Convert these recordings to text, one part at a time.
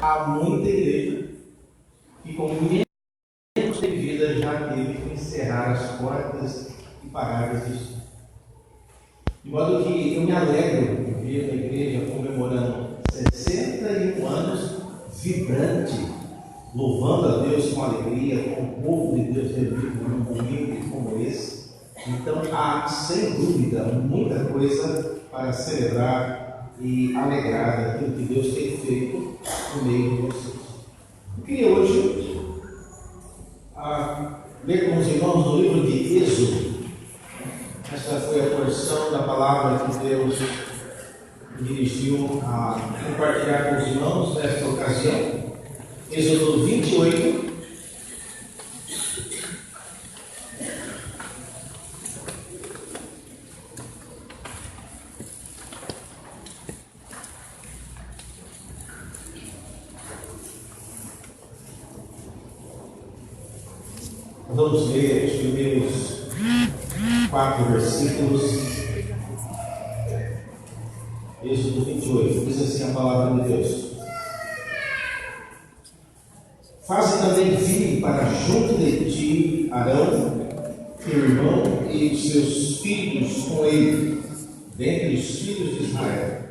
há muita igreja que com menos de vida já teve que encerrar as portas e parar de existir. De modo que eu me alegro de ver a igreja comemorando 61 anos vibrante, louvando a Deus com alegria, com o povo de Deus reunido num momento como esse. Então há, sem dúvida, muita coisa para celebrar e alegrar daquilo que Deus tem feito no meio de vocês. Eu queria hoje ler com os irmãos no livro de Êxodo. Esta foi a porção da palavra que Deus dirigiu a compartilhar com os irmãos nesta ocasião. Êxodo 28. Vamos ler os primeiros 4 versículos. Êxodo 28, diz assim a palavra de Deus: Faze também vir para junto de ti Arão, teu irmão, e os seus filhos com ele, dentre os filhos de Israel,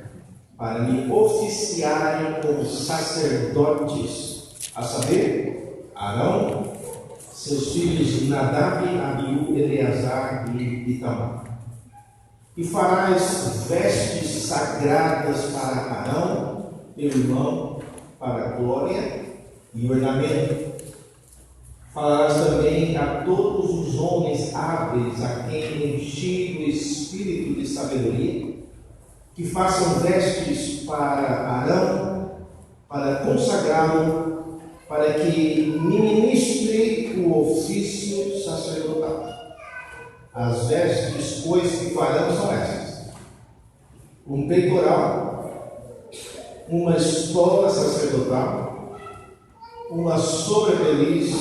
para me oficiarem como sacerdotes, a saber, Arão, seus filhos Nadab, Abiú, Eleazar e Itamar. E farás vestes sagradas para Arão, teu irmão, para a glória e ornamento. Falarás também a todos os homens hábeis a quem enchi o espírito de sabedoria, que façam vestes para Arão, para consagrá-lo, para que me ministre o ofício sacerdotal. As vestes, pois, que farão são estas: um peitoral, uma estola sacerdotal, uma sobrepeliz,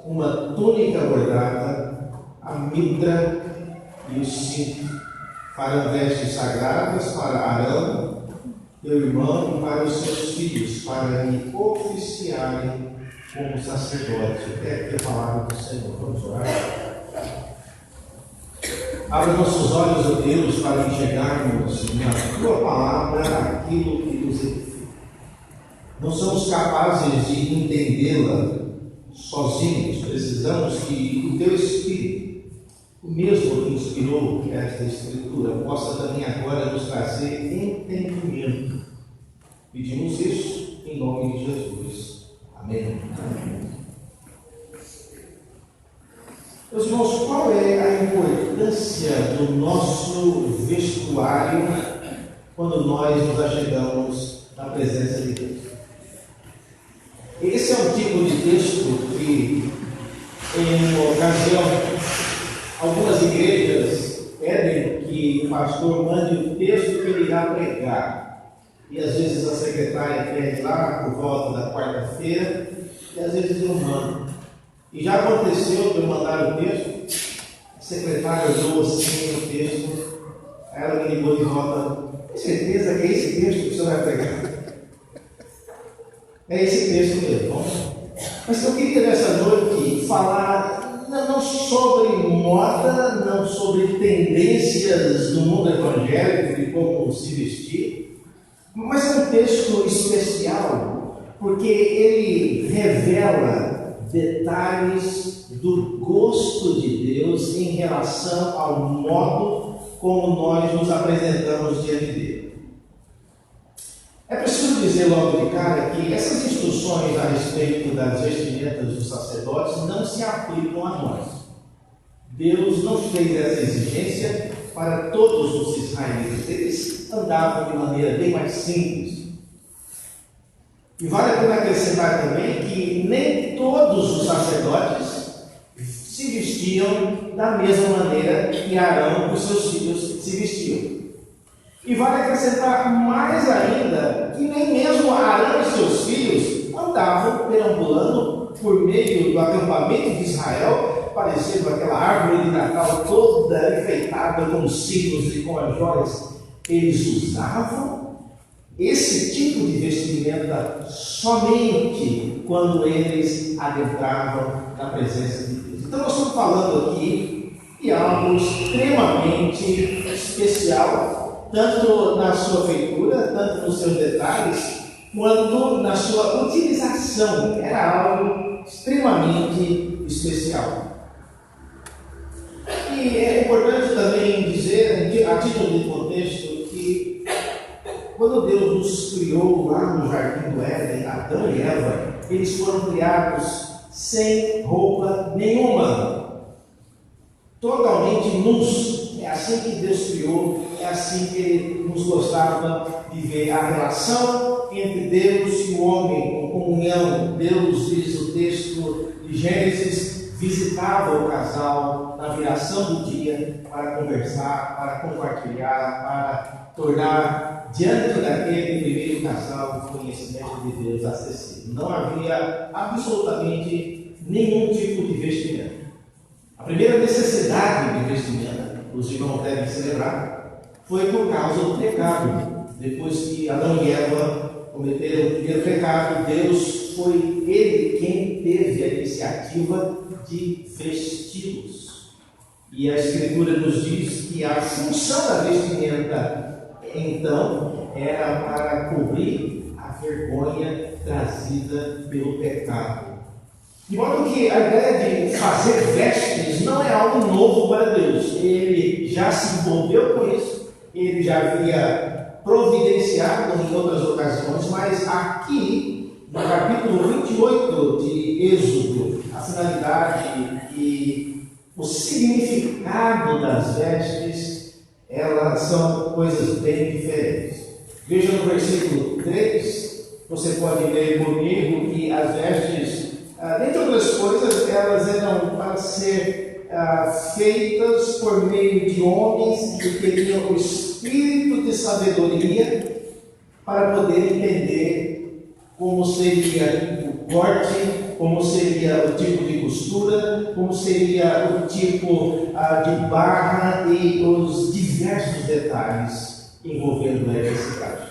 uma túnica bordada, a mitra e o cinto. Farão vestes sagradas para Arão, teu irmão, e para os seus filhos, para me oficiarem como sacerdote. Até aqui a palavra do Senhor. Vamos orar. Abra nossos olhos, ó Deus, para enxergarmos na tua palavra aquilo que nos edifica. Não somos capazes de entendê-la sozinhos. Precisamos que o teu Espírito, o mesmo que inspirou esta Escritura, possa também agora nos trazer entendimento. Pedimos isso em nome de Jesus. Amém. Meus irmãos, qual é a importância do nosso vestuário quando nós nos achegamos na presença de Deus? Esse é um tipo de texto que, em uma ocasião, algumas igrejas pedem que o pastor mande o texto que ele irá pregar. E às vezes a secretária pede lá por volta da quarta-feira, e às vezes não manda. E já aconteceu de eu mandar o texto, a secretária olhou assim o texto, aí ela me ligou de volta: tem certeza que é esse texto que o senhor vai pregar? É esse texto mesmo. Mas eu queria nessa noite falar não sobre moda, não sobre tendências do mundo evangélico de como se vestir, mas é um texto especial, porque ele revela detalhes do gosto de Deus em relação ao modo como nós nos apresentamos diante dele. É preciso dizer logo de cara que essas instruções a respeito das vestimentas dos sacerdotes não se aplicam a nós. Deus não fez essa exigência para todos os israelitas. Eles andavam de maneira bem mais simples. E vale a pena acrescentar também que nem todos os sacerdotes se vestiam da mesma maneira que Arão e os seus filhos se vestiam. E vale acrescentar mais ainda que nem mesmo Arão e seus filhos andavam perambulando por meio do acampamento de Israel, parecendo aquela árvore de Natal toda enfeitada com os signos e com as joias. Eles usavam esse tipo de vestimenta somente quando eles adentravam na presença de Deus. Então nós estamos falando aqui de algo extremamente especial, tanto na sua feitura, tanto nos seus detalhes, quanto na sua utilização. Era algo extremamente especial. E é importante também dizer, a título de contexto, que quando Deus nos criou lá no Jardim do Éden, Adão e Eva, eles foram criados sem roupa nenhuma, totalmente nus. É assim que Deus criou, é assim que Ele nos gostava de ver a relação entre Deus e o homem, com comunhão. Deus, diz o texto de Gênesis, visitava o casal na viração do dia para conversar, para compartilhar, para tornar diante daquele primeiro casal o conhecimento de Deus acessível. Não havia absolutamente nenhum tipo de vestimenta. A primeira necessidade de vestimenta, os irmãos devem se lembrar, foi por causa do pecado. Depois que Adão e Eva cometeram o primeiro pecado, Deus foi Ele quem teve a iniciativa de vesti-los. E a Escritura nos diz que a função da vestimenta, então, era para cobrir a vergonha trazida pelo pecado. De modo que a ideia de fazer vestes não é algo novo para Deus. Ele já se envolveu com isso, ele já havia providenciado em outras ocasiões, mas aqui, no capítulo 28 de Êxodo, a finalidade e o significado das vestes, elas são coisas bem diferentes. Veja no versículo 3, você pode ler comigo que as vestes, dentre outras coisas, elas eram para ser feitas por meio de homens que teriam o espírito de sabedoria para poder entender como seria o corte, como seria o tipo de costura, como seria o tipo de barra e os diversos detalhes envolvendo esse traje.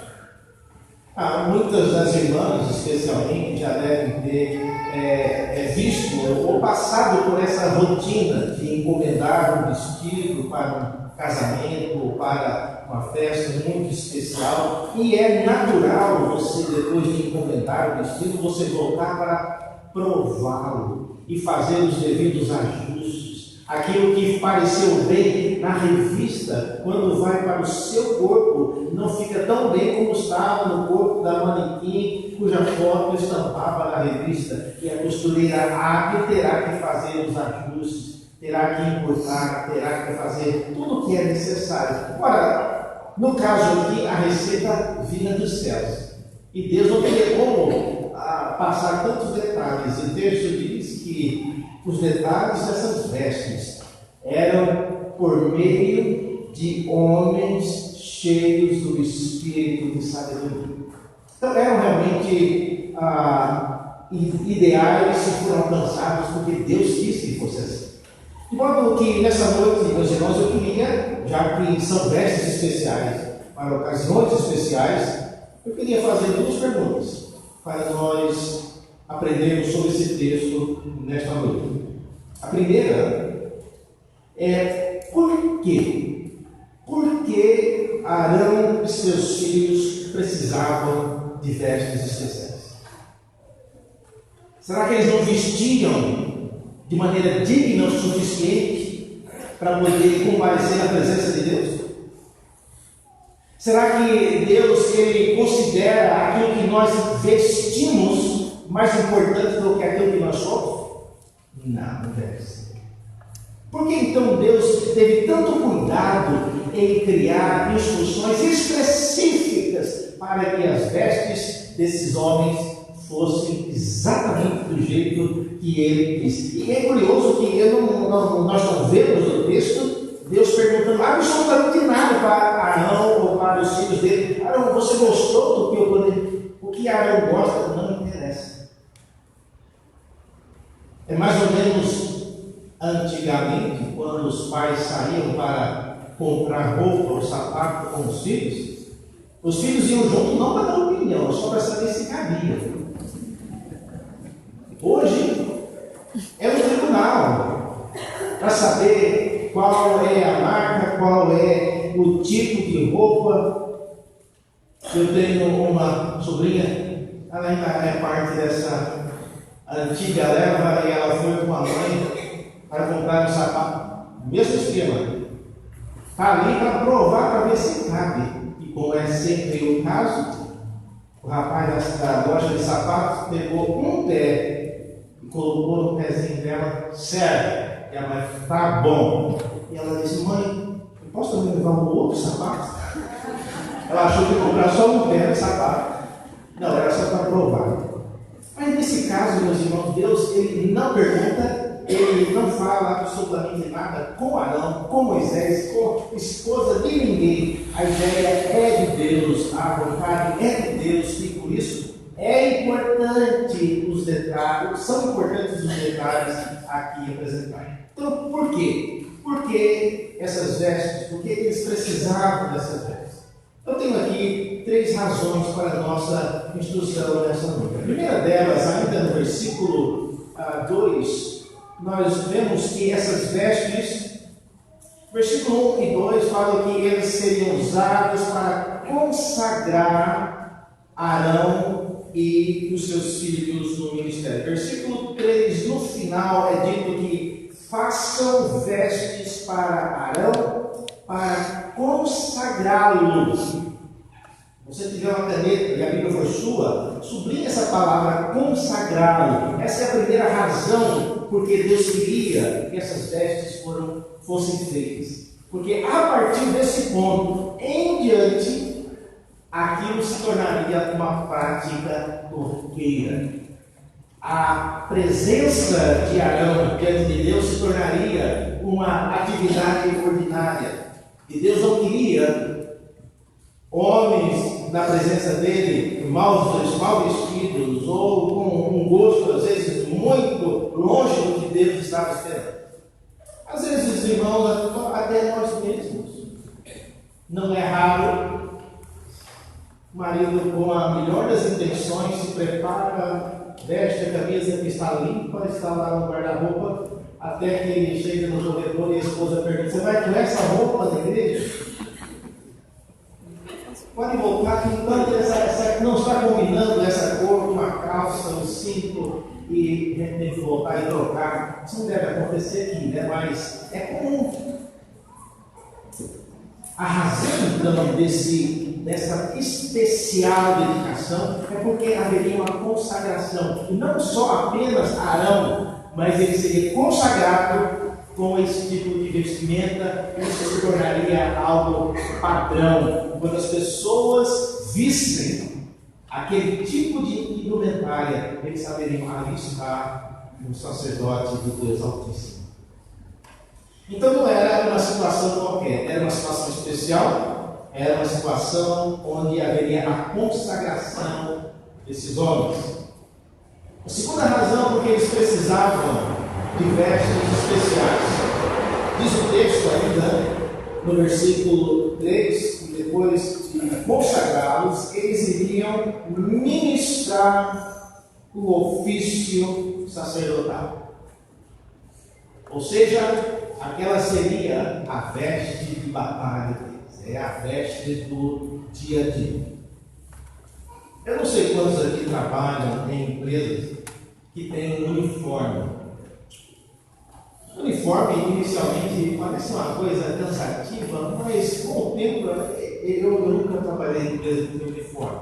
Muitas das irmãs, especialmente, já devem ter visto ou passado por essa rotina de encomendar um vestido para um casamento ou para uma festa muito especial, e é natural você, depois de encomendar o vestido, você voltar para prová-lo e fazer os devidos ajustes. Aquilo que pareceu bem na revista, quando vai para o seu corpo, não fica tão bem como estava no corpo da manequim, cuja foto estampava na revista. E a costureira hábil terá que fazer os ajustes, terá que encurtar, terá que fazer tudo o que é necessário. Ora, no caso aqui, a receita vinha dos céus. E Deus não teria como passar tantos detalhes. O texto diz que os detalhes dessas vestes eram por meio de homens cheios do espírito de sabedoria. Então eram realmente ideais que foram alcançados porque Deus quis que fosse assim. De modo que nessa noite, meus irmãos, eu queria, já que são vestes especiais, para ocasiões especiais, eu queria fazer duas perguntas para nós aprendermos sobre esse texto nesta noite. A primeira é por quê? Por que Arão e seus filhos precisavam de vestes especiais? Será que eles não vestiam de maneira digna o suficiente para poder comparecer na presença de Deus? Será que Deus ele considera aquilo que nós vestimos mais importante do que aquilo que nós somos? Não, não deve ser. Por que então Deus teve tanto cuidado em criar instruções específicas para que as vestes desses homens fossem exatamente do jeito que ele disse? E é curioso que nós não vemos no texto Deus perguntando absolutamente nada para Arão ou para os filhos dele. Arão, você gostou do que eu planejei? O que Arão gosta não interessa. É mais ou menos antigamente, quando os pais saíam para comprar roupa ou sapato com os filhos, Os filhos iam junto não para dar opinião, só para saber se cabia. Hoje é um tribunal para saber qual é a marca, qual é o tipo de roupa. Eu tenho uma sobrinha, ela ainda é parte dessa antiga leva, e ela foi com a mãe para comprar um sapato, mesmo esquema. Está ali para provar, para ver se cabe. E como é sempre o caso, o rapaz da loja de sapatos pegou um pé e colocou no pezinho dela, serve. E a mãe, tá bom. E ela disse, mãe, eu posso também levar um outro sapato? Ela achou que ia comprar só um pé de sapato. Não, era só para provar. Mas nesse caso, meus irmãos, Deus, ele não pergunta, ele não fala absolutamente nada com Arão, com Moisés, com esposa de ninguém. A ideia é de Deus, a vontade é de Deus, e por isso é importante os detalhes, são importantes os detalhes aqui apresentados. Então, por quê? Por que essas vestes? Por que eles precisavam dessas vestes? Eu tenho aqui 3 razões para a nossa instrução nessa noite. A primeira delas, ainda no versículo 2, nós vemos que essas vestes, versículo 1 e 2, falam que eles seriam usados para consagrar Arão e os seus filhos no ministério. Versículo 3, no final, é dito que façam vestes para Arão, para consagrá-los. Você tiver uma caneta e a Bíblia for sua, sublinhe essa palavra, consagrá-lo. Essa é a primeira razão porque Deus queria que essas vestes fossem feitas. Porque a partir desse ponto em diante, aquilo se tornaria uma prática corriqueira. A presença de Arão diante de Deus se tornaria uma atividade ordinária. E Deus não queria homens na presença dele mal vestidos ou com um gosto, às vezes, muito longe do que Deus estava esperando. Às vezes, irmãos, até nós mesmos. Não é raro o marido, com a melhor das intenções, se prepara, veste a camisa que está limpa, está lá no guarda-roupa, até que ele chega no corredor e a esposa pergunta: você vai com essa roupa na igreja? Pode voltar que enquanto essa não está combinando essa cor com a calça, o cinto, e tem que voltar e trocar. Isso não deve acontecer aqui, né? Mas é comum. A razão, então, dessa especial dedicação é porque haveria uma consagração. E não só apenas Arão, mas ele seria consagrado com esse tipo de vestimenta. Isso se tornaria algo padrão. Quando as pessoas vissem aquele tipo de indumentária, eles saberiam: ali está um sacerdote do Deus Altíssimo. Então não era uma situação qualquer, era uma situação especial, era uma situação onde haveria a consagração desses homens. A segunda razão porque eles precisavam de vestes especiais. Diz o texto ainda, no versículo 3, que depois de consagrá-los, eles iriam ministrar o ofício sacerdotal. Ou seja, aquela seria a veste de batalha deles, é a veste do dia a dia. Eu não sei quantos aqui trabalham em empresas que têm um uniforme. O uniforme inicialmente parece uma coisa cansativa, mas com o tempo eu nunca trabalhei em empresa de uniforme.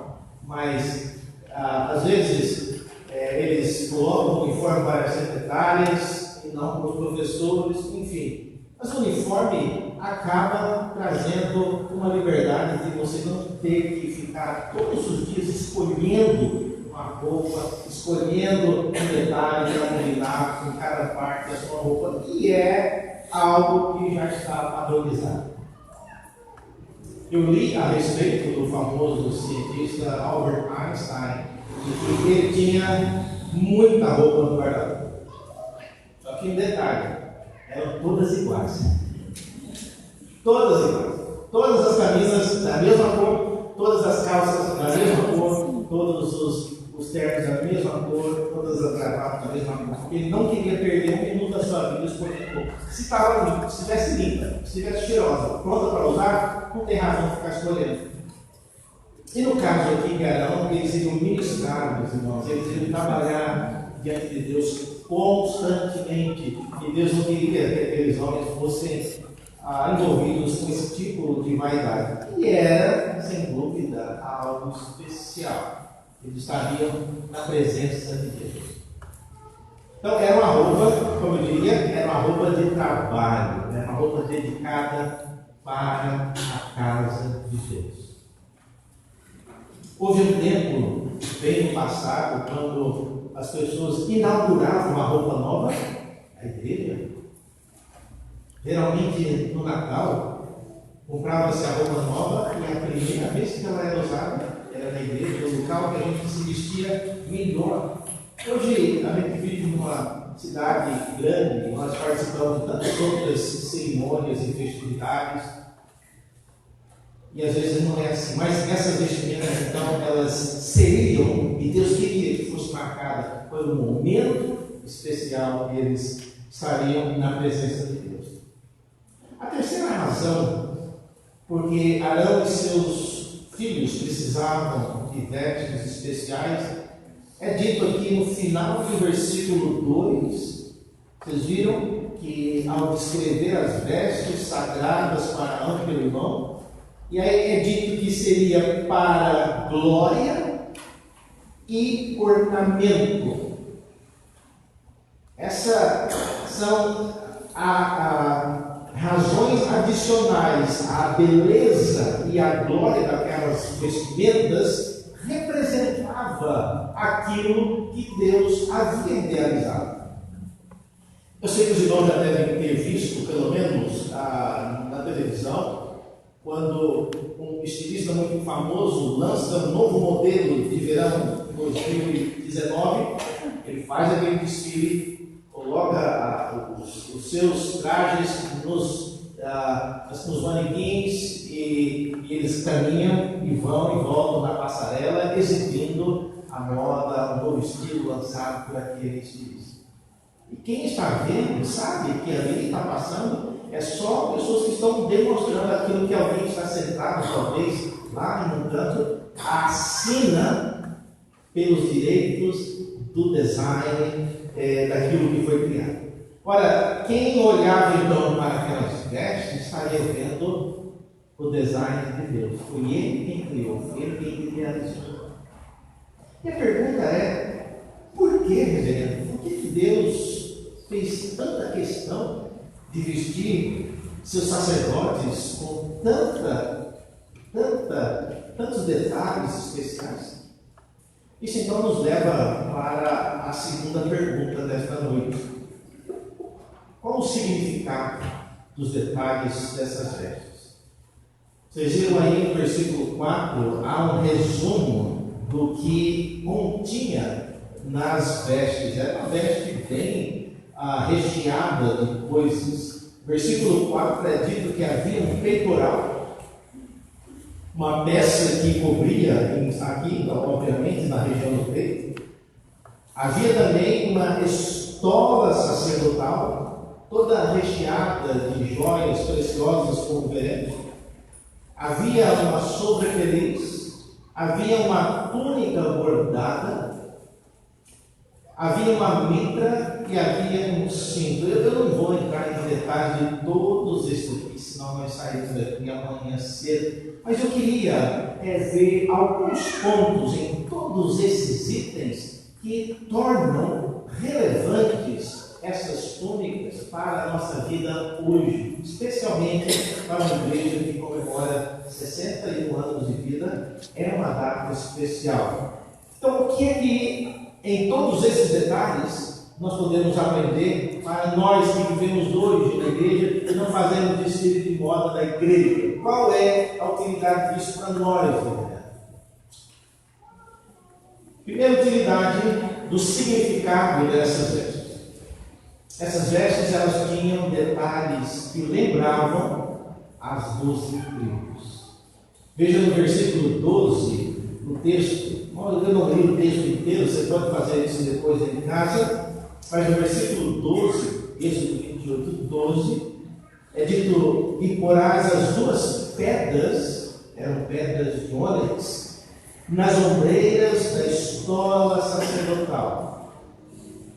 Mas às vezes eles colocam o uniforme para as secretárias e não para os professores, enfim. Mas o uniforme acaba trazendo uma liberdade de você não ter que ficar todos os dias escolhendo uma roupa, escolhendo um detalhe para combinar com cada parte da sua roupa, que é algo que já está padronizado. Eu li a respeito do famoso cientista Albert Einstein, e que ele tinha muita roupa no guarda-roupa. Só que um detalhe, eram todas iguais. Todas iguais. Todas as camisas da mesma cor, todas as calças da mesma cor, todos os ternos da mesma cor, todas as gravatas da mesma cor, porque ele não queria perder um minuto da sua vida escolhendo roupa. Se estava limpa, se estivesse limpa, se estivesse cheirosa, pronta para usar, não tem razão de ficar escolhendo. E no caso aqui de Arão, eles iriam ministrar, meus irmãos, eles iriam trabalhar diante de Deus constantemente, e Deus não queria que aqueles homens fossem envolvidos com esse tipo de vaidade. E era, sem dúvida, algo especial. Eles estariam na presença de Deus. Então, era uma roupa, como eu diria, era uma roupa de trabalho, era uma roupa dedicada para a casa de Deus. Houve um tempo, bem no passado, quando as pessoas inauguravam uma roupa nova, a igreja. Geralmente no Natal, comprava-se a roupa nova e a primeira vez que ela era usada era na igreja, no local que a gente se vestia melhor. Hoje a gente vive numa cidade grande, nós participamos de tantas outras cerimônias e festividades. E às vezes não é assim, mas essas vestimentas então elas seriam, e Deus queria que fosse marcada por um momento especial que eles estariam na presença de Deus. A terceira razão, porque Arão e seus filhos precisavam de vestes especiais, é dito aqui no final do versículo 2. Vocês viram que ao descrever as vestes sagradas para Arão e pelo irmão, e aí é dito que seria para glória e ornamento. Essas são razões adicionais. A beleza e a glória daquelas vestimentas representava aquilo que Deus havia idealizado. Eu sei que os irmãos já devem ter visto, pelo menos na televisão, quando um estilista muito famoso lança um novo modelo de verão 2019, ele faz aquele desfile, coloca os seus trajes nos manequins e eles caminham e vão e voltam na passarela, exibindo a moda, o novo estilo lançado por aquele estilista. E quem está vendo sabe que ali está passando é só pessoas que estão demonstrando aquilo que alguém está sentado, talvez, lá no canto, assina pelos direitos do design daquilo que foi criado. Ora, quem olhava então para aquelas vestes estaria vendo o design de Deus. Foi Ele quem criou, foi Ele quem idealizou. E a pergunta é, por que, reverendo? Por que Deus fez tanta questão de vestir seus sacerdotes com tantos detalhes especiais? Isso então nos leva para a segunda pergunta desta noite. Qual o significado dos detalhes dessas vestes? Vocês viram aí no versículo 4, há um resumo do que continha nas vestes. Era uma veste bem recheada de coisas. Versículo 4 é dito que havia um peitoral, uma peça que cobria aqui, então, obviamente, na região do peito. Havia também uma estola sacerdotal, toda recheada de joias preciosas como veremos. Havia uma sobrepeliz, havia uma túnica bordada, havia uma mitra e havia um cinto. Eu não vou entrar em detalhes de todos esses aqui, senão nós saímos daqui amanhã cedo. Mas eu queria ver alguns pontos em todos esses itens que tornam relevantes essas túnicas para a nossa vida hoje, especialmente para uma igreja que comemora 61 anos de vida. É uma data especial. Então, o que é que em todos esses detalhes nós podemos aprender para nós que vivemos hoje na igreja e não fazemos desfile de moda da igreja? Qual é a utilidade disso para nós, igreja? Primeira utilidade do significado dessas vestes. Essas vestes elas tinham detalhes que lembravam as 12 tribos. Veja no versículo 12, no texto. Eu não li o texto inteiro, você pode fazer isso depois em casa, mas no versículo 12, Êxodo 28, 12, é dito: e porás as duas pedras, eram pedras de ônix, nas ombreiras da estola sacerdotal,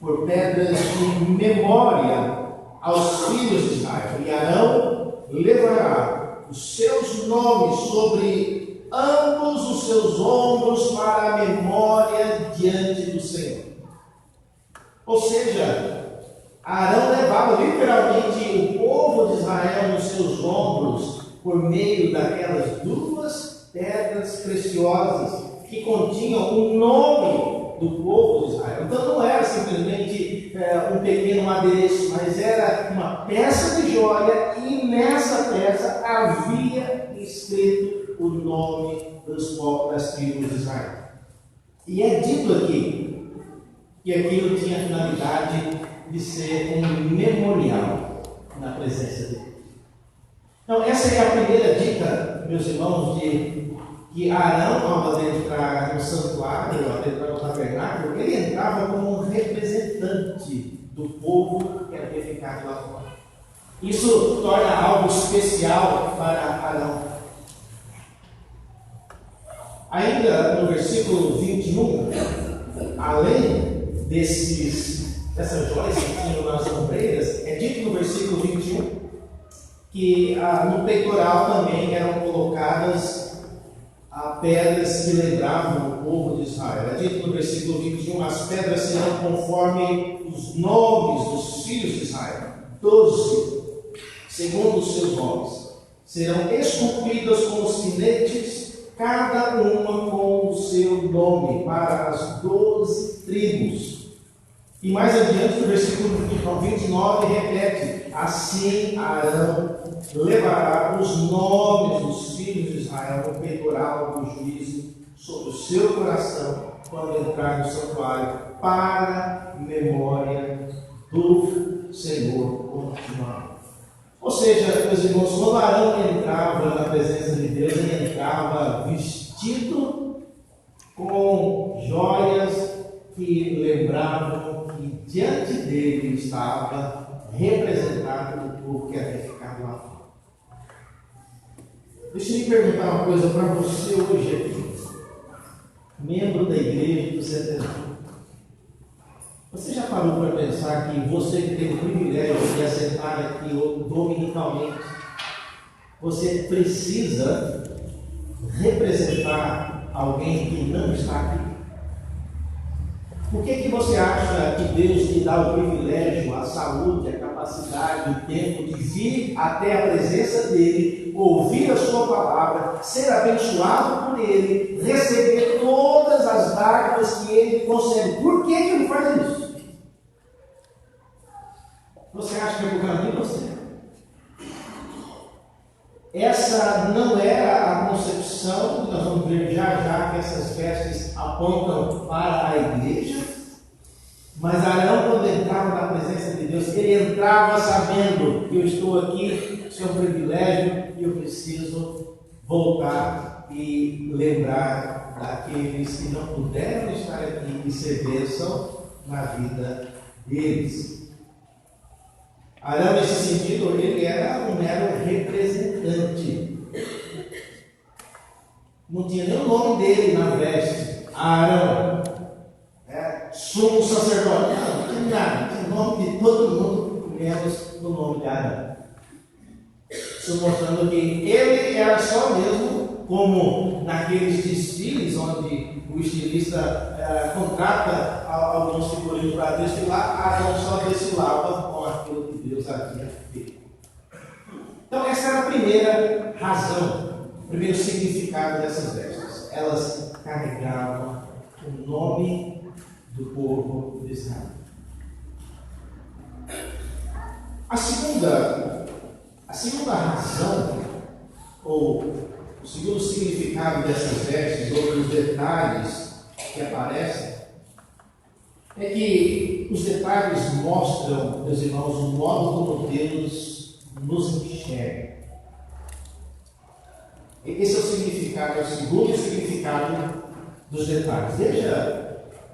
por pedras de memória aos filhos de Israel. E Arão levará os seus nomes sobre ambos os seus ombros para a memória diante do Senhor. Ou seja, Arão levava literalmente o povo de Israel nos seus ombros por meio daquelas duas pedras preciosas que continham o nome do povo de Israel. Então não era simplesmente um pequeno adereço, mas era uma peça de joia, e nessa peça havia escrito o nome das tribos de Israel. E é dito aqui que aquilo tinha a finalidade de ser um memorial na presença de Deus. Então, essa é a primeira dica, meus irmãos, de que Arão, ao adentrar no santuário, ao adentrar no tabernáculo, ele entrava como um representante do povo que era ficado lá fora. Isso torna algo especial para Arão. Ainda no versículo 21, além dessas joias que tinham nas ombreiras, é dito no versículo 21 que no peitoral também eram colocadas pedras que lembravam o povo de Israel. É dito no versículo 21, as pedras serão conforme os nomes dos filhos de Israel, 12, segundo os seus nomes. Serão esculpidas com os sinetes, cada uma com o seu nome, para as 12 tribos. E mais adiante, no versículo 29, repete: assim Arão levará os nomes dos filhos de Israel no peitoral do juízo sobre o seu coração, quando entrar no santuário, para memória do Senhor continuamente. Ou seja, meus irmãos, quando Arão entrava na presença de Deus, ele entrava vestido com joias que lembravam que diante dele estava representado o povo que havia ficado lá fora. Deixa eu lhe perguntar uma coisa para você hoje aqui, membro da igreja do Centenário. Você já parou para pensar que você que tem o privilégio de assentar aqui dominicalmente, você precisa representar alguém que não está aqui? Por que você acha que Deus te dá o privilégio, a saúde, a capacidade, o tempo de vir até a presença dEle, ouvir a sua palavra, ser abençoado por Ele, receber todas as dádivas que Ele concede? Por que Ele faz isso? Você acha que é por causa de você? Essa não era a concepção, nós vamos ver já que essas vestes apontam para a igreja, mas Arão, quando entrava na presença de Deus, ele entrava sabendo que eu estou aqui, isso é um privilégio, e eu preciso voltar e lembrar daqueles que não puderam estar aqui e ser bênção na vida deles. Arão, nesse sentido, ele era um mero representante. Não tinha nem o nome dele na veste. Arão, sumo sacerdote. Não tinha nada. Tinha o nome de todo mundo, menos o nome de Arão. Isso mostrando que ele era só mesmo como naqueles desfiles onde o estilista contrata alguns figurinos para desfilar, Arão só desfilava com aquilo que Deus havia feito. Então essa era a primeira razão, o primeiro significado dessas vestes. Elas carregavam o nome do povo de Israel. A segunda razão, ou o segundo significado dessas vestes, ou os detalhes que aparecem, é que os detalhes mostram, meus irmãos, o modo como Deus nos enxerga. Esse é o significado, é o segundo significado dos detalhes. Veja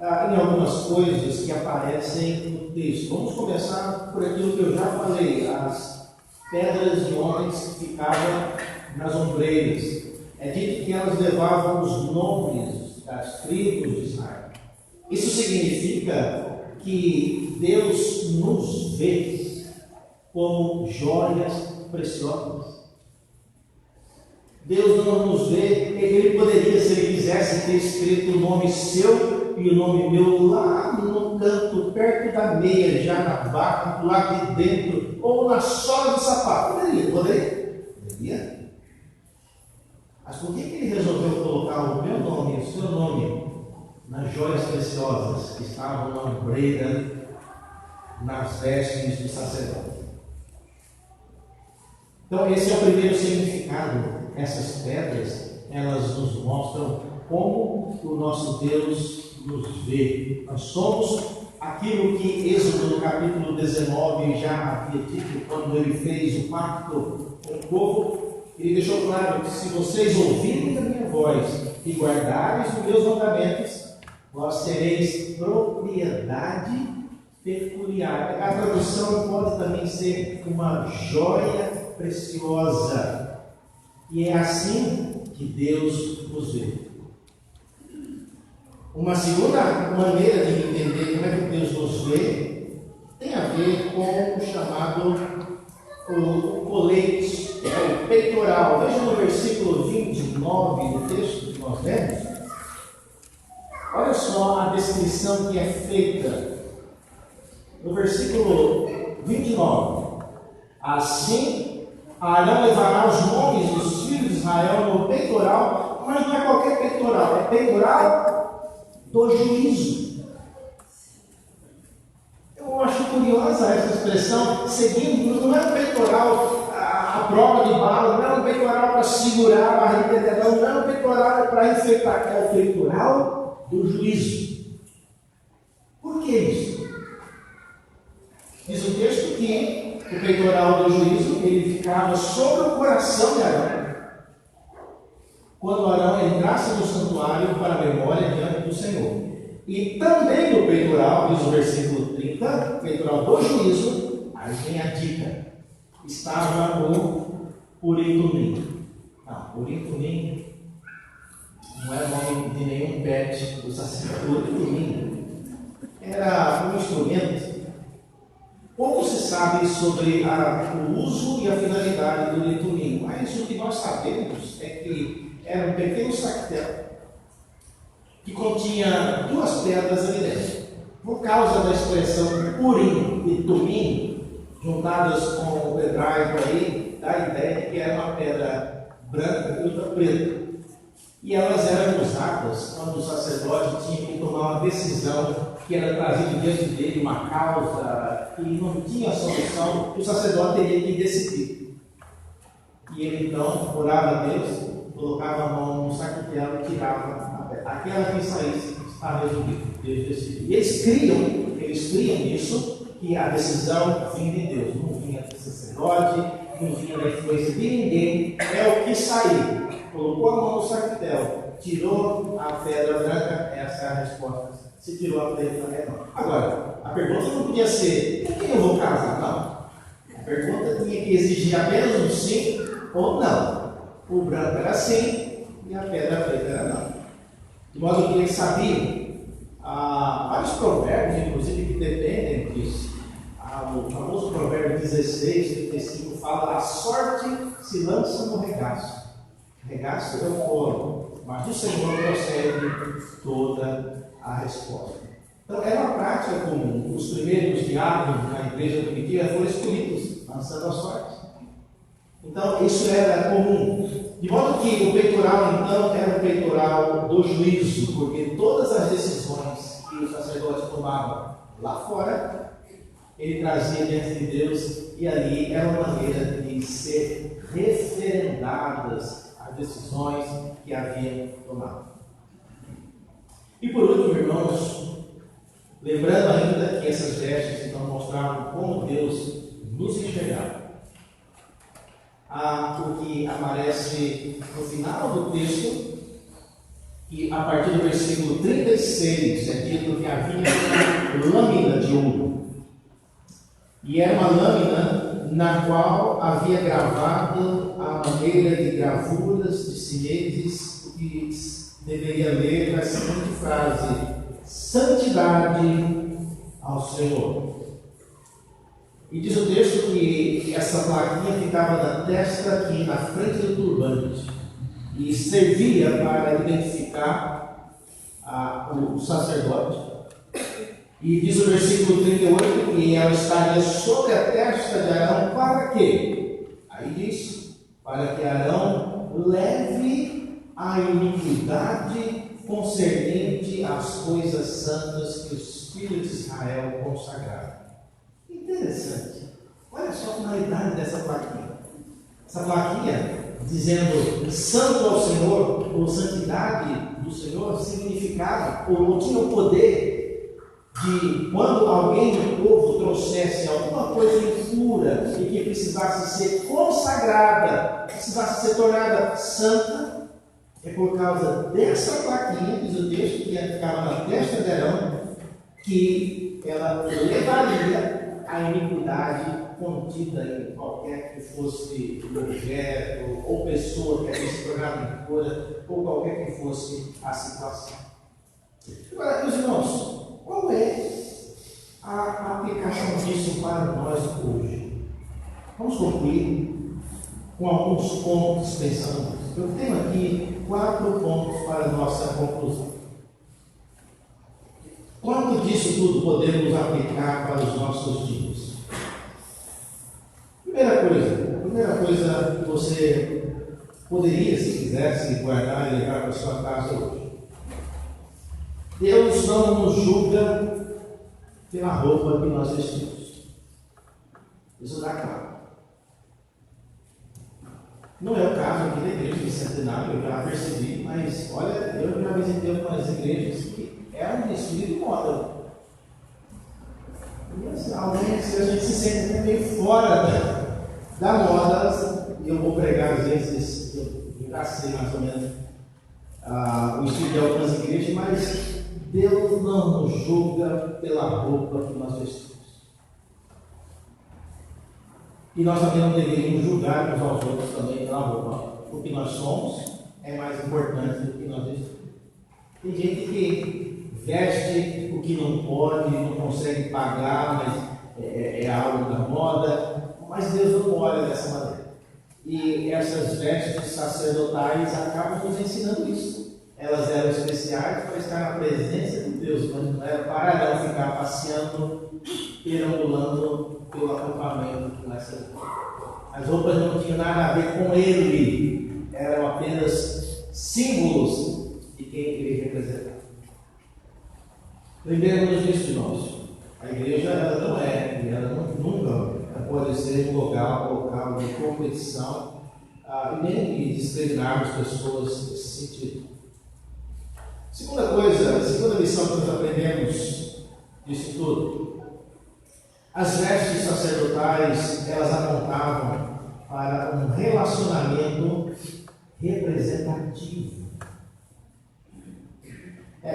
em algumas coisas que aparecem no texto. Vamos começar por aquilo que eu já falei, as pedras de homens que ficavam nas ombreiras. É dito que elas levavam os nomes das tribos de Israel. Isso significa que Deus nos vê como joias preciosas. Deus não nos vê, Ele poderia, se Ele quisesse, ter escrito o nome seu e o nome meu lá no canto, perto da meia, já na barra, do lado de dentro, ou na sola do sapato. Poderia. Mas por que Ele resolveu colocar o meu nome e o seu nome nas joias preciosas que estavam na ombreira, nas vestes do sacerdote? Então, esse é o primeiro significado. Essas pedras, elas nos mostram como o nosso Deus nos vê. Nós somos aquilo que Êxodo, no capítulo 19, já havia dito, quando ele fez o pacto com o povo. Ele deixou claro que se vocês ouvirem a minha voz e guardarem os meus mandamentos, vós tereis propriedade peculiar. A tradução pode também ser uma joia preciosa. E é assim que Deus nos vê. Uma segunda maneira de entender como é que Deus nos vê tem a ver com o chamado o colete, o peitoral. Veja no versículo 29 do texto que nós lemos. Olha só a descrição que é feita no versículo 29. Assim, Arão levará os nomes dos filhos de Israel no peitoral, mas não é qualquer peitoral, é peitoral do juízo. Eu acho curiosa essa expressão, seguindo, não é um peitoral a prova de bala, não é um peitoral para segurar a barriga, não é um peitoral para enfeitar, é o peitoral do juízo. Por que isso? Diz o texto que o peitoral do juízo, ele ficava sobre o coração de Arão, quando Arão entrasse no santuário para a memória diante do Senhor. E também no peitoral, diz o versículo 30, peitoral do juízo, aí vem a dica, estava o Urim Tumim. Não, Urim Tumim não é o nome de nenhum pet do sacerdote. Urim Tumim era um instrumento. Pouco se sabe sobre o uso e a finalidade do Urim Tumim, mas o que nós sabemos é que era um pequeno saquetel que continha duas pedras ali dentro. Por causa da expressão Urim e Tumim, juntadas com o hebraico aí, dá a ideia de que era uma pedra branca e outra preta. E elas eram usadas quando o sacerdote tinha que tomar uma decisão que era trazida diante dele, uma causa que não tinha solução, o sacerdote teria que decidir. E ele então orava a Deus, colocava a mão no saquetel e tirava a pedra. Aquela que saísse estava resolvido, Deus decidiu. E eles criam nisso, que a decisão vinha de Deus, não vinha do sacerdote, não vinha da influência de ninguém, é o que saiu. Colocou a mão no saquetel, tirou a pedra branca, essa é a resposta. Se tirou a pedra, é não. Agora, a pergunta não podia ser, com quem eu vou casar? Não. A pergunta tinha que exigir apenas um sim ou não. O branco era sim e a pedra preta era não. De modo que eles sabiam, vários provérbios, inclusive, que dependem disso. O famoso provérbio 16, 35, fala: a sorte se lança no regaço. Regaço é o foro, mas do Senhor procede toda a resposta. Então, era uma prática comum. Os primeiros diáconos na igreja primitiva foram escolhidos, lançando a sorte. Então, isso era comum. De modo que o peitoral, então, era o peitoral do juízo, porque todas as decisões que o sacerdote tomava lá fora, ele trazia diante de Deus, e ali era uma maneira de ser referendadas as decisões que haviam tomado. E por último, irmãos, lembrando ainda que essas vestes então mostravam como Deus nos enxergava. o que aparece no final do texto, e a partir do versículo 36 é dito que havia uma lâmina de ouro. E era uma lâmina na qual havia gravado a maneira de gravuras de sinetes, que deveria ler a seguinte frase: santidade ao Senhor. E diz o texto que essa plaquinha ficava na testa, aqui na frente do turbante, e servia para identificar o sacerdote. E diz o versículo 38 que ela estaria sobre a testa de Arão para quê? Aí diz: para que Arão leve a iniquidade concernente às coisas santas que os filhos de Israel consagraram. Interessante. Olha só a finalidade dessa plaquinha. Essa plaquinha, dizendo santo ao Senhor, ou santidade do Senhor, significava, ou tinha o poder de, quando alguém do povo trouxesse alguma coisa impura e que precisasse ser consagrada, precisasse ser tornada santa, é por causa dessa plaquinha, diz o texto, que ficava na testa de Arão, que ela levaria a iniquidade contida em qualquer que fosse objeto ou pessoa que havia se tornado impura, ou qualquer que fosse a situação. Agora, meus irmãos, qual é a aplicação disso para nós hoje? Vamos concluir com alguns pontos pensando nisso. Eu tenho aqui 4 pontos para a nossa conclusão. Quanto disso tudo podemos aplicar para os nossos dias? Primeira coisa que você poderia, se quisesse, guardar e levar para a sua casa hoje. Deus não nos julga pela roupa que nós vestimos. Isso dá claro. Não é o caso aqui da igreja de Centenário, eu já percebi, mas olha, eu já visitei algumas igrejas que é um desfile de moda. E assim, a gente se sente até meio fora da moda, e eu vou pregar às vezes, eu já sei mais ou menos o estilo de algumas igrejas, mas Deus não nos julga pela roupa que nós vestimos. E nós também não deveríamos julgar uns aos outros também pela roupa. O que nós somos é mais importante do que nós vestimos. Tem gente que veste o que não pode, não consegue pagar, mas é algo da moda. Mas Deus não olha dessa maneira. E essas vestes sacerdotais acabam nos ensinando isso. Elas eram especiais para estar na presença de Deus, mas não era para não ficar passeando, perambulando pelo acampamento nessa roupa. As roupas não tinham nada a ver com ele, eram apenas símbolos de quem ele representava. Lembremos disso de nós. A igreja ela não é, ela nunca pode ser um local de competição e nem de discriminar as pessoas nesse sentido. Segunda lição que nós aprendemos disso tudo. As vestes sacerdotais, elas apontavam para um relacionamento representativo.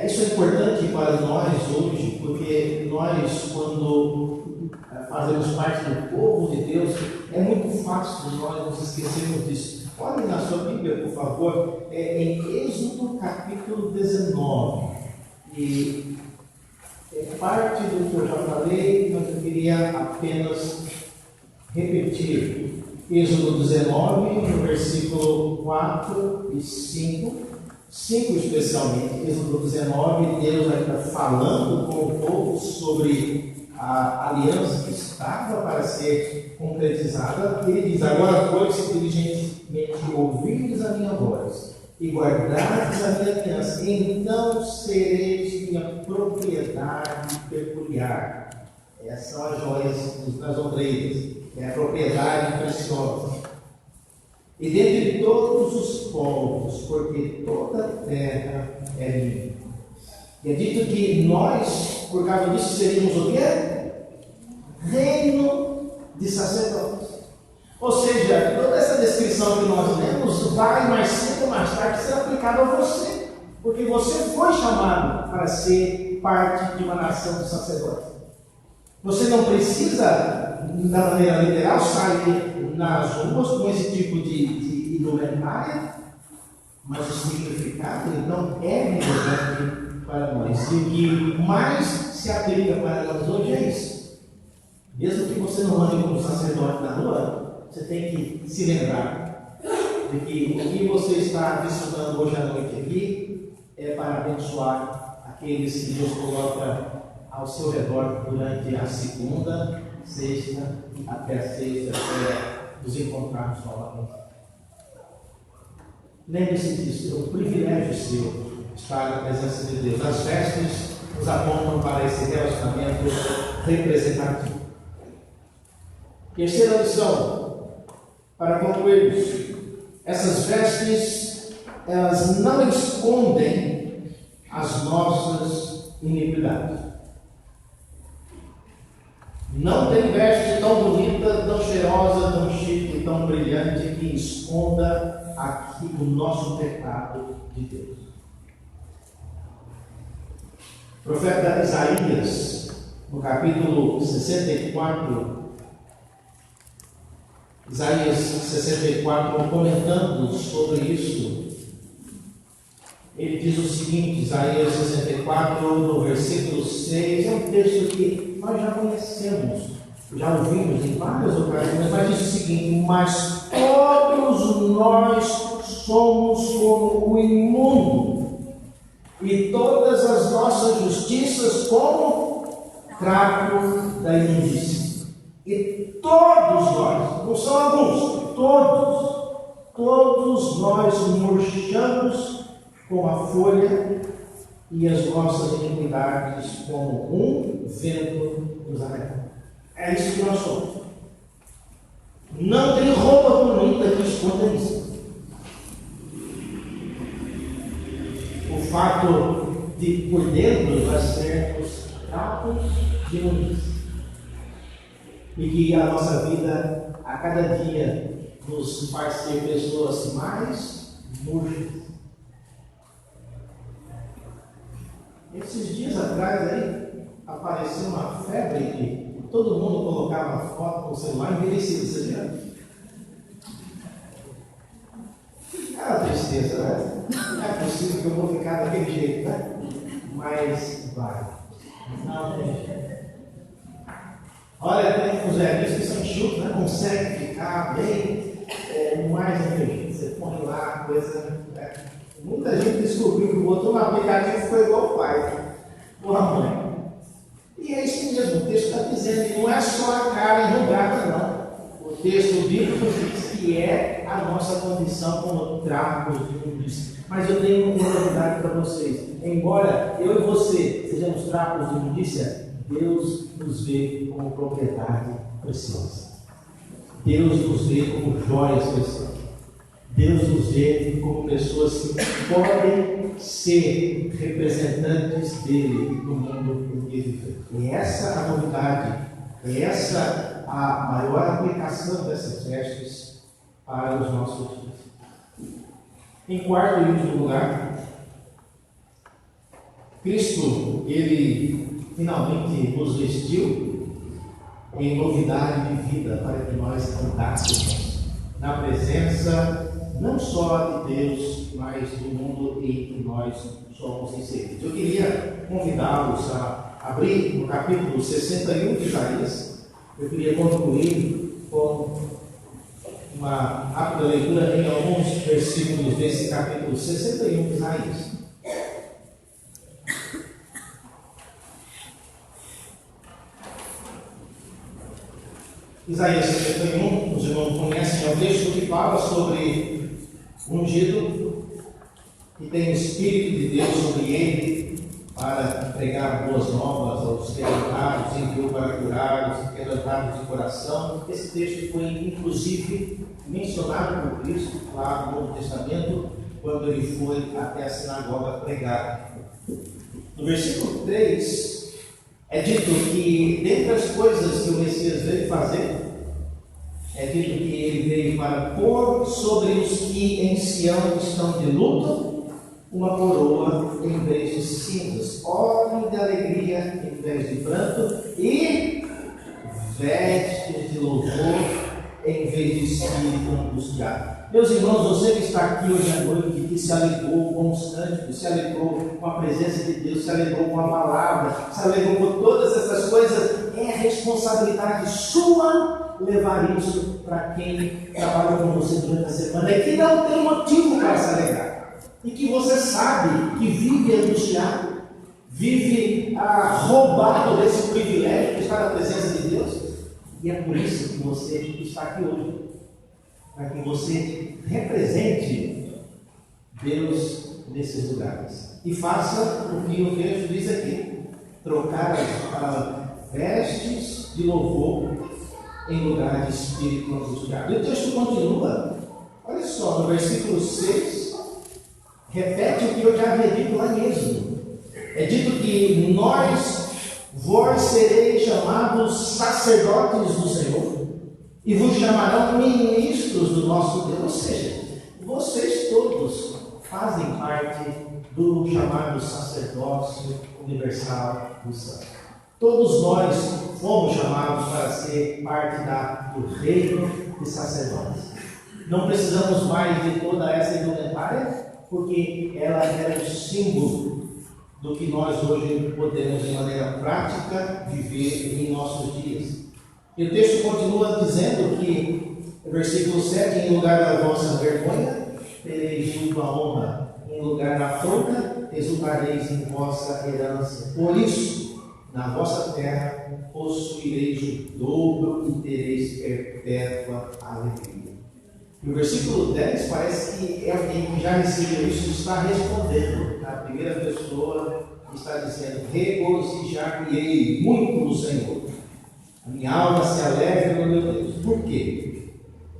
Isso é importante para nós hoje, porque nós, quando fazemos parte do povo de Deus, é muito fácil nós nos esquecermos disso. Olhem na sua Bíblia, por favor, em Êxodo capítulo 19. E é parte do que eu já falei, mas eu queria apenas repetir. Êxodo 19, no versículo 4 e 5. 5 especialmente, Êxodo 19, Deus ainda falando com o povo sobre a aliança que estava para ser concretizada. Ele diz: agora, pois, diligentemente ouvirdes a minha voz e guardardes a minha aliança, então sereis minha propriedade peculiar. Essas são as joias das ombreiras, é a propriedade preciosa. E dentre todos os povos, porque toda a terra é minha. E é dito que nós, por causa disso, seríamos o quê? Reino de sacerdotes. Ou seja, toda essa descrição que nós lemos vai mais cedo ou mais tarde ser aplicada a você, porque você foi chamado para ser parte de uma nação de sacerdotes. Você não precisa, da maneira literal, sair nas ruas com esse tipo de indumentária, mas o significado então é relevante para nós. E o que mais se aplica para nós hoje é isso. Mesmo que você não ande como sacerdote na rua, você tem que se lembrar de que o que você está desfrutando hoje à noite aqui é para abençoar aqueles que Deus coloca ao seu redor durante a segunda, sexta, até a sexta, até nos encontrarmos novamente. Lembre-se disso, é um privilégio seu estar na presença de Deus. As vestes nos apontam para esse relacionamento representativo. Terceira lição, para concluirmos, essas vestes, elas não escondem as nossas iniquidades. Não tem veste tão bonita, tão cheirosa, tão chique, tão brilhante que esconda aqui o nosso pecado de Deus. O profeta Isaías, no capítulo 64, Isaías 64, comentando sobre isso, ele diz o seguinte, Isaías 64, no versículo 6, é um texto que nós já conhecemos, já ouvimos em várias ocasiões, mas diz o seguinte: mas todos nós somos como o imundo, e todas as nossas justiças como trapo da imundícia. E todos nós, não são alguns, todos nós murchamos como a folha, e as nossas iniquidades como um vento nos arrebata. É isso que nós somos. Não tem roupa bonita que esconda isso. O fato de por dentro nós sermos trapos de imundícia. E que a nossa vida, a cada dia, nos faz ser pessoas mais murchas. Esses dias atrás aí, apareceu uma febre que todo mundo colocava foto com o celular envelhecido, você viu? É uma tristeza, né? Não é possível que eu vou ficar daquele jeito, né? Mas vai. Não tem jeito. Olha, tem os velhos que são enxutos, né? Consegue ficar bem mais inteligente. Você põe lá, coisa. Né? Muita gente descobriu que botou no aplicativo e foi igual o pai, ou a mãe. E é isso mesmo, o texto está dizendo que não é só a cara enrugada, não. O texto bíblico diz que é a nossa condição como trapos de imundícia. Mas eu tenho uma novidade para vocês. Embora eu e você sejamos trapos de imundícia, Deus nos vê como propriedade preciosa. Deus nos vê como joias preciosas. Deus nos vê como pessoas que podem ser representantes dele no mundo em que vivemos. E essa é a novidade, essa a maior aplicação dessas vestes para os nossos dias. Em quarto e último lugar, Cristo, ele finalmente nos vestiu em novidade de vida para que nós andássemos na presença não só de Deus, mas do mundo em que nós somos inseridos. Eu queria convidá-los a abrir no capítulo 61 de Isaías. Eu queria concluir com uma rápida leitura em alguns versículos desse capítulo 61 de Isaías. Isaías 61, os irmãos conhecem, é um texto que fala sobre o ungido, que tem o Espírito de Deus sobre ele para pregar boas novas aos quebrantados, enviou para curar os quebrantados de coração. Esse texto foi inclusive mencionado por Cristo lá no Novo Testamento, quando ele foi até a sinagoga pregar. No versículo 3, é dito que dentre as coisas que o Messias veio fazer, é dito que ele veio para pôr sobre os que em Sião estão de luto uma coroa em vez de cinzas, óleo de alegria em vez de pranto e vestes de louvor em vez de espírito angustiado. Meus irmãos, você que está aqui hoje à noite, que se alegrou com os cânticos, se alegrou com a presença de Deus, se alegrou com a palavra, se alegrou com todas essas coisas, é responsabilidade sua levar isso para quem trabalha com você durante a semana e que não tem motivo para se alegrar. E que você sabe que vive angustiado, vive roubado desse privilégio de estar na presença de Deus. E é por isso que você está aqui hoje, para que você represente Deus nesses lugares. E faça o que o texto diz aqui: trocar as vestes de louvor em lugar de espírito angustiado. E o texto continua, olha só, no versículo 6, repete o que eu já havia dito lá em Êxodo. É dito que vós sereis chamados sacerdotes do Senhor, e vos chamarão ministros do nosso Deus. Ou seja, vocês todos fazem parte do chamado sacerdócio universal do santo. Todos nós fomos chamados para ser parte do reino de sacerdotes. Não precisamos mais de toda essa indumentária, porque ela é o símbolo do que nós hoje podemos, de maneira prática, viver em nossos dias. E o texto continua dizendo que, no versículo 7, em lugar da vossa vergonha, tereis junto a honra, em lugar da afronta, exultareis em vossa herança. Por isso, na vossa terra, possuireis o dobro e tereis perpétua alegria. E o versículo 10 parece que é alguém que já recebeu isso, está respondendo. A primeira pessoa está dizendo: regozijar-me-ei muito no Senhor. A minha alma se alegra no meu Deus. Por quê?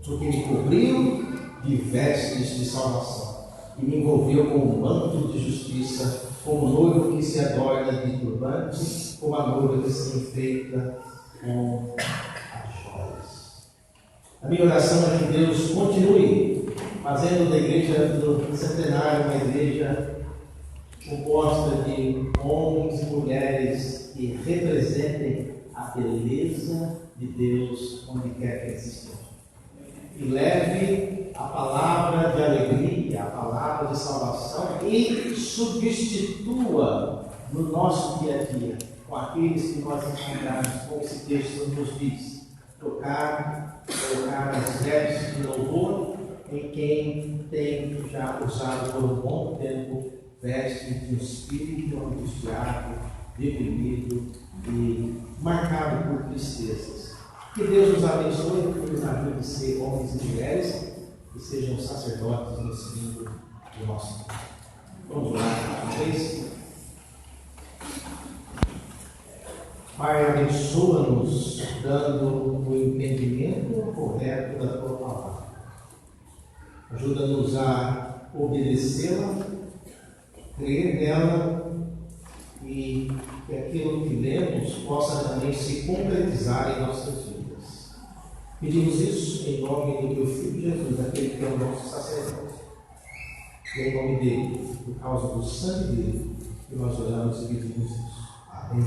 Porque me cobriu de vestes de salvação e me envolveu com um manto de justiça, como noivo que se adorna de turbante, como a noiva que se enfeita com as joias. A minha oração é que Deus continue fazendo da igreja do centenário uma igreja composta de homens e mulheres que representem a beleza de Deus onde quer que existam. E leve a palavra de alegria, a palavra de salvação e substitua no nosso dia a dia com aqueles que nós encontramos, como esse texto nos diz: colocar as vestes de louvor em quem tem já usado por um bom tempo vestes de um espírito angustiado, deprimido e marcado por tristezas. Que Deus nos abençoe e nos ajude a ser homens e mulheres que sejam sacerdotes no símbolo do nosso Deus. Vamos lá, uma vez. Pai, abençoa-nos dando o entendimento correto da Tua palavra. Ajuda-nos a obedecê-la, crer nela e que aquilo que lemos possa também se concretizar em nossas vidas. Pedimos isso em nome do Teu Filho Jesus, aquele que é o nosso sacerdote. E em nome dele, por causa do sangue dele, que nós oramos e pedimos isso. Amém.